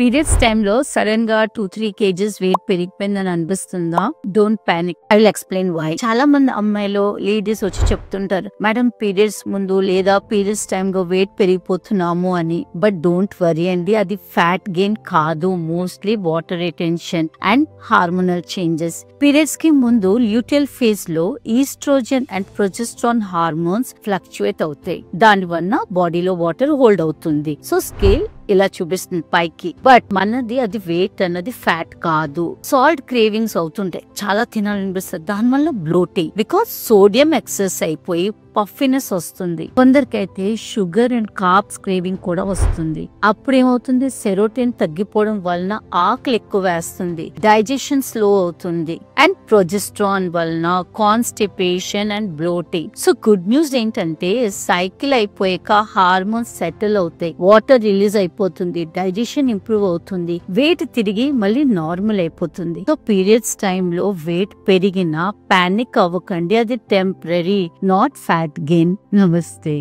Periods టైంలో sudden గా 2-3 kgs weight పెరిగిపోయిందని అనిపిస్తుందా? Don't panic. I will explain why. చాలా మంది అమ్మాయిలు లేడీస్ వచ్చి చెప్తుంటారు, మేడం పీరియడ్స్ ముందు లేదా పీరియడ్స్ టైంలో వెయిట్ పెరిగిపోతున్నాము అని. బట్ డోంట్ వరీ అండి, అది ఫ్యాట్ గెయిన్ కాదు, mostly water retention and hormonal changes. Periods కి ముందు ల్యూటియల్ ఫేజ్ లో estrogen and progesterone hormones fluctuate అవుతాయి. దాని వల్ల బాడీలో వాటర్ హోల్డ్ అవుతుంది. సో స్కేల్ ఇలా చూపిస్తుంది పైకి. బట్ మనది అది వెయిట్ అన్నది ఫ్యాట్ కాదు. సాల్ట్ క్రేవింగ్స్ అవుతుంటాయి, చాలా తినాలనిపిస్తుంది. దాని వల్ల బ్లోటింగ్, బికాస్ సోడియం ఎక్సెస్ అయిపోయి పఫినెస్ వస్తుంది. కొందరికైతే షుగర్ అండ్ కార్బ్స్ క్రేవింగ్ కూడా వస్తుంది. అప్పుడు ఏమవుతుంది, సెరోటోనిన్ తగ్గిపోవడం వలన ఆకలి ఎక్కువ వేస్తుంది, డైజెషన్ స్లో అవుతుంది అండ్ ప్రొజెస్ట్రాన్ వలన constipation and bloating. So good news ఏంటంటే సైకిల్ అయిపోయాక హార్మోన్స్ సెటిల్ అవుతాయి, వాటర్ రిలీజ్ అయిపోతుంది, డైజెషన్ ఇంప్రూవ్ అవుతుంది, వెయిట్ తిరిగి మళ్ళీ నార్మల్ అయిపోతుంది. సో పీరియడ్స్ టైంలో వెయిట్ పెరిగినా పానిక్ అవ్వకండి, అది temporary, not fat gain. Namaste.